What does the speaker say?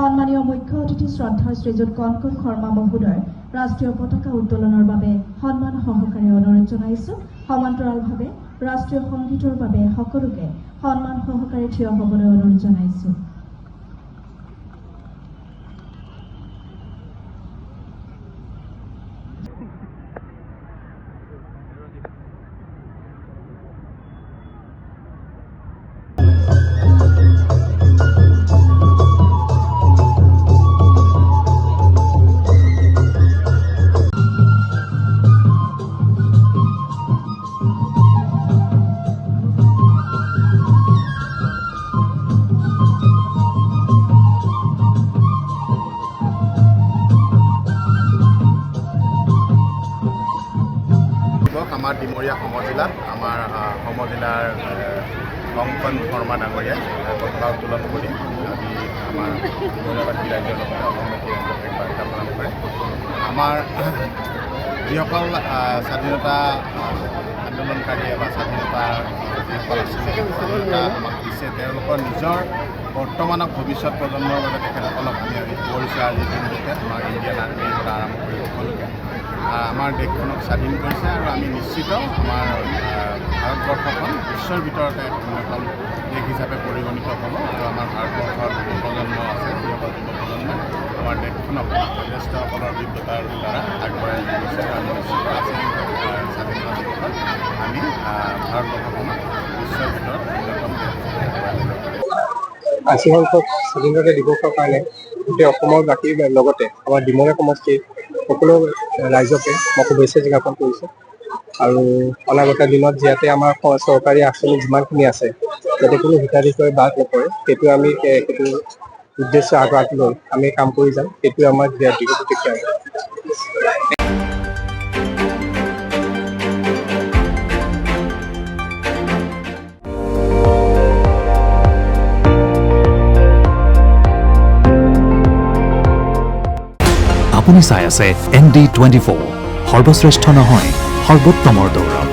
সন্মানীয় মুখ্য অতিথি শ্ৰদ্ধাৰ শ্ৰীযুত কনকন শৰ্মা মহোদয় ৰাষ্ট্ৰীয় পতাকা উত্তোলনৰ বাবে সন্মান সহকাৰে অনুৰোধ জনাইছো। সমান্তৰালভাৱে ৰাষ্ট্ৰীয় সংগীতৰ বাবে সকলোকে সন্মান সহকাৰে থিয় হ'বলৈ অনুৰোধ জনাইছো। আমাৰ ডিমৰীয়া সমজিলাত আমাৰ সমজিলাৰ কংকন শৰ্মা ডাঙৰীয়াই পতাকা উত্তোলন কৰি আজি আমাৰ ডিমৰীয়াবাসী ৰাইজৰ লগতে অসমবাসী ৰাইজক এক বাৰ্তা প্ৰদান কৰে। আমাৰ যিসকল স্বাধীনতা আন্দোলনকাৰীয়ে বা স্বাধীনতাৰ যিসকল আছিলে স্বাধীনতা আমাক দিছে, তেওঁলোকৰ নিজৰ বৰ্তমানক ভৱিষ্যত প্ৰজন্মৰ বাবে তেখেতসকলক আমি পৰিচয় আজি দিনটোতে আমাৰ ইণ্ডিয়ান আৰ্মিৰ পৰা আৰম্ভ কৰি সকলোকে আমাৰ দেশখনক স্বাধীন কৰিছে আৰু আমি নিশ্চিত আমাৰ ভাৰতবৰ্ষখন বিশ্বৰ ভিতৰতে অন্যতম দেশ হিচাপে পৰিগণিত হ'ব আৰু আমাৰ ভাৰতবৰ্ষৰ যুৱ প্ৰজন্ম আছে, যিসকল যুৱ প্ৰজন্মই আমাৰ দেশখনক জ্যেষ্ঠসকলৰ অভিজ্ঞতাৰ দ্বাৰা আগবঢ়াই লৈ গৈছে আৰু আমি নিশ্চিত আছে স্বাধীনতা দিৱসত আমি ভাৰতবৰ্ষখনক বিশ্বৰ ভিতৰত অন্যতম দেশ আজি সংখ্যক স্বাধীনতা দিৱসৰ কাৰণে গোটেই অসমৰ বাকীৰ লগতে আমাৰ ডিমৰীয়া সমষ্টিৰ সকলো ৰাইজকে মই শুভেচ্ছা জ্ঞাপন কৰিছোঁ আৰু অনাগত দিনত যাতে আমাৰ চৰকাৰী আঁচনি যিমানখিনি আছে যাতে কোনো হিতাধিকাৰী বাদ নপৰে সেইটো আমি সেইটো উদ্দেশ্য আগত লৈ আমি কাম কৰি যাম। সেইটোৱে আমাৰ বিগত প্ৰতীক্ষা। আপুনি চাই আছে ND24 সৰ্বশ্ৰেষ্ঠ নহয় সৰ্বোত্তমৰ দৌৰত।